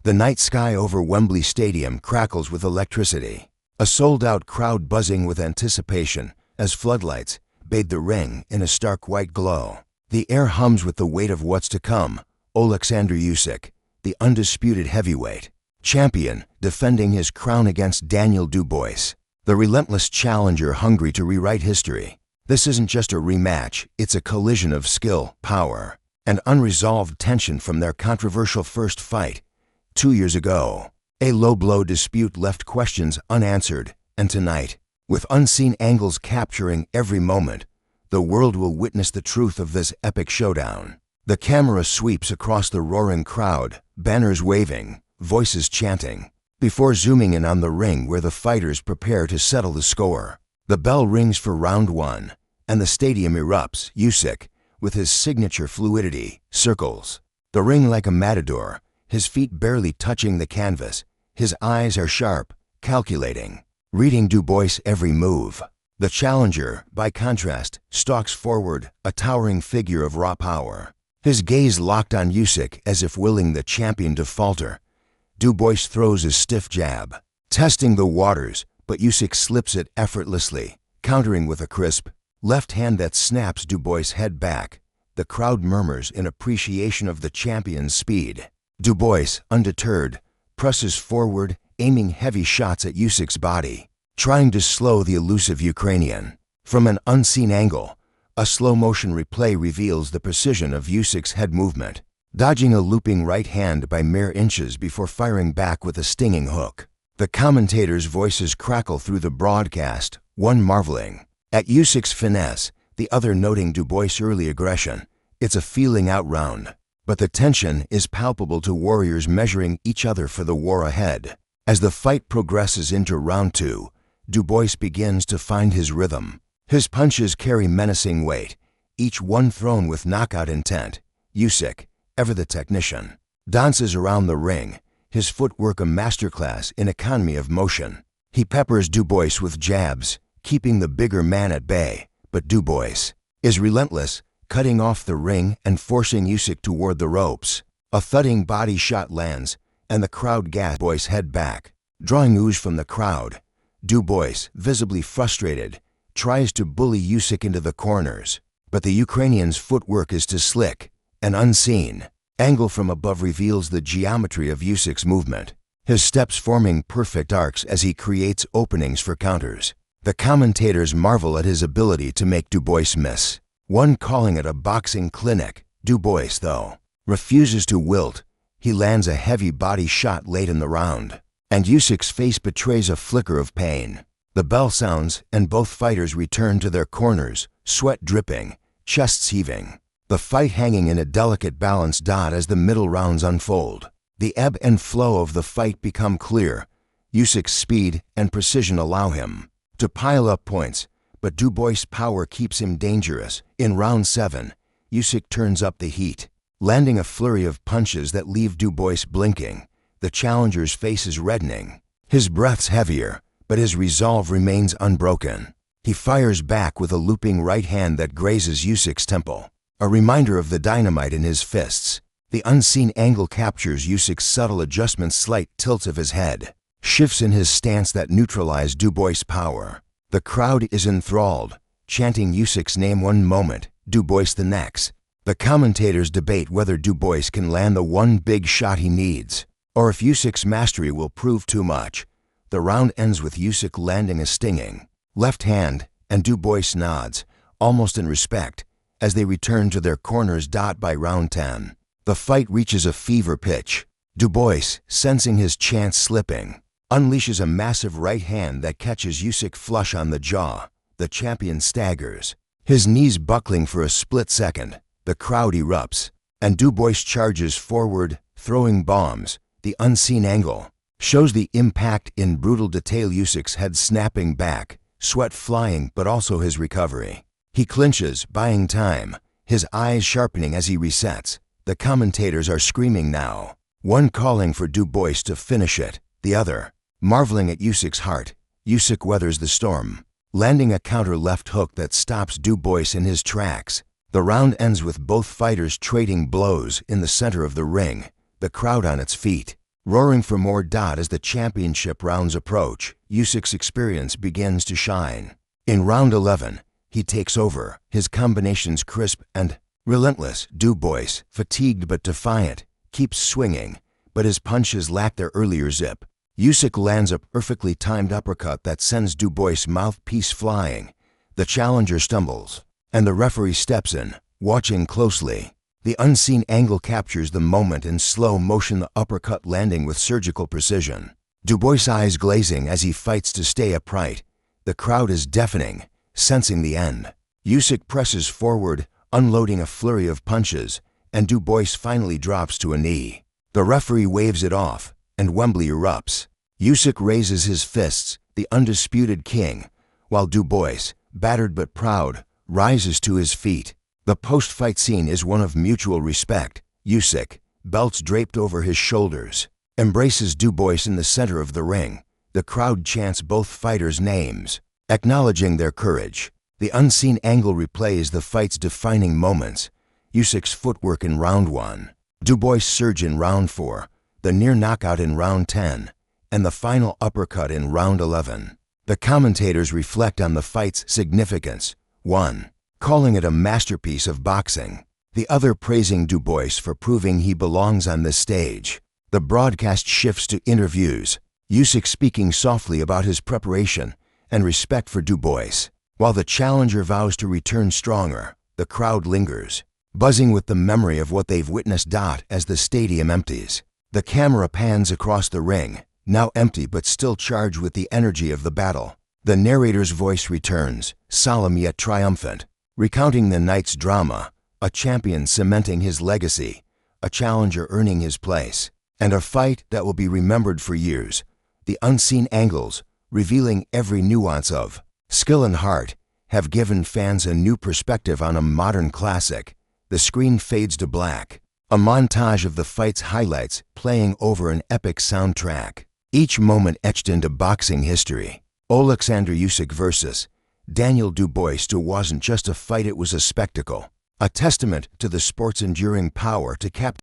The night sky over Wembley Stadium crackles with electricity. A sold-out crowd buzzing with anticipation as floodlights bathe the ring in a stark white glow. The air hums with the weight of what's to come. OLEKSANDR USYK, the undisputed heavyweight champion, defending his crown against DUBOSI, the relentless challenger hungry to rewrite history. This isn't just a rematch, it's a collision of skill, power, and unresolved tension from their controversial first fight 2 years ago. A low-blow dispute left questions unanswered, and tonight, with unseen angles capturing every moment, the world will witness the truth of this epic showdown. The camera sweeps across the roaring crowd, banners waving, voices chanting, before zooming in on the ring where the fighters prepare to settle the score. The bell rings for round one, and the stadium erupts. USYK, with his signature fluidity, circles the ring like a matador, his feet barely touching the canvas. His eyes are sharp, calculating, reading DUBOSI' every move. The challenger, by contrast, stalks forward, a towering figure of raw power. His gaze locked on USYK as if willing the champion to falter. DUBOSI throws a stiff jab, testing the waters, but USYK slips it effortlessly, countering with a crisp left hand that snaps DUBOSI's head back. The crowd murmurs in appreciation of the champion's speed. DUBOSI, undeterred, presses forward, aiming heavy shots at USYK's body, trying to slow the elusive Ukrainian. From an unseen angle, a slow-motion replay reveals the precision of USYK's head movement, dodging a looping right hand by mere inches before firing back with a stinging hook. The commentators' voices crackle through the broadcast, one marveling at USYK's finesse, the other noting DUBOSI's early aggression. It's a feeling-out round, but the tension is palpable to warriors measuring each other for the war ahead. As the fight progresses into round two, DUBOSI begins to find his rhythm. His punches carry menacing weight, each one thrown with knockout intent. USYK, ever the technician, dances around the ring, his footwork a masterclass in economy of motion. He peppers DUBOSI with jabs, keeping the bigger man at bay, but DUBOSI is relentless, cutting off the ring and forcing USYK toward the ropes. A thudding body shot lands, and the crowd gasps. DUBOSI's head back, drawing ooze from the crowd. DUBOSI, visibly frustrated, tries to bully USYK into the corners, but the Ukrainian's footwork is too slick. An unseen angle from above reveals the geometry of USYK's movement, his steps forming perfect arcs as he creates openings for counters. The commentators marvel at his ability to make DUBOSI miss, one calling it a boxing clinic. DUBOSI, though, refuses to wilt. He lands a heavy body shot late in the round, and USYK's face betrays a flicker of pain. The bell sounds, and both fighters return to their corners, sweat dripping, chests heaving. The fight hanging in a delicate balance as the middle rounds unfold. The ebb and flow of the fight become clear. USYK's speed and precision allow him to pile up points, but DUBOSI's power keeps him dangerous. In round 7, USYK turns up the heat, landing a flurry of punches that leave DUBOSI blinking, the challenger's face is reddening. His breath's heavier, but his resolve remains unbroken. He fires back with a looping right hand that grazes USYK's temple, a reminder of the dynamite in his fists. The unseen angle captures USYK's subtle adjustments, slight tilts of his head, shifts in his stance that neutralize DUBOSI's power. The crowd is enthralled, chanting USYK's name one moment, DUBOSI the next. The commentators debate whether DUBOSI can land the one big shot he needs, or if USYK's mastery will prove too much. The round ends with USYK landing a stinging left hand, and DUBOSI nods, almost in respect, as they return to their corners. By round 10, the fight reaches a fever pitch. DUBOSI, sensing his chance slipping, unleashes a massive right hand that catches USYK flush on the jaw. The champion staggers, his knees buckling for a split second. The crowd erupts, and DUBOSI charges forward, throwing bombs. The unseen angle shows the impact in brutal detail, USYK's head snapping back, sweat flying, but also his recovery. He clinches, buying time, his eyes sharpening as he resets. The commentators are screaming now, one calling for DUBOSI to finish it, the other marveling at USYK's heart. USYK weathers the storm, landing a counter left hook that stops DUBOSI in his tracks. The round ends with both fighters trading blows in the center of the ring, the crowd on its feet. Roaring for more. As the championship rounds approach, USYK's experience begins to shine. In round 11, he takes over, his combinations crisp and relentless. DUBOSI, fatigued but defiant, keeps swinging, but his punches lack their earlier zip. USYK lands a perfectly timed uppercut that sends DUBOSI's mouthpiece flying. The challenger stumbles, and the referee steps in, watching closely. The unseen angle captures the moment in slow motion, the uppercut landing with surgical precision. DUBOSI's eyes glazing as he fights to stay upright. The crowd is deafening, sensing the end. USYK presses forward, unloading a flurry of punches, and DUBOSI finally drops to a knee. The referee waves it off, and Wembley erupts. USYK raises his fists, the undisputed king, while DUBOSI, battered but proud, rises to his feet. The post-fight scene is one of mutual respect. USYK, belts draped over his shoulders, embraces DUBOSI in the center of the ring. The crowd chants both fighters' names, acknowledging their courage. The unseen angle replays the fight's defining moments. USYK's footwork in round 1, DUBOSI's surge in round 4, the near knockout in round 10, and the final uppercut in round 11. The commentators reflect on the fight's significance. One, calling it a masterpiece of boxing. The other praising DUBOSI for proving he belongs on this stage. The broadcast shifts to interviews, USYK speaking softly about his preparation and respect for DUBOSI. While the challenger vows to return stronger, the crowd lingers, buzzing with the memory of what they've witnessed. As the stadium empties, the camera pans across the ring, now empty but still charged with the energy of the battle. The narrator's voice returns, solemn yet triumphant, recounting the night's drama, a champion cementing his legacy, a challenger earning his place, and a fight that will be remembered for years. The unseen angles, revealing every nuance of skill and heart, have given fans a new perspective on a modern classic. The screen fades to black, a montage of the fight's highlights playing over an epic soundtrack, each moment etched into boxing history. OLEKSANDR USYK versus Daniel DUBOSI wasn't just a fight, it was a spectacle, a testament to the sport's enduring power to capture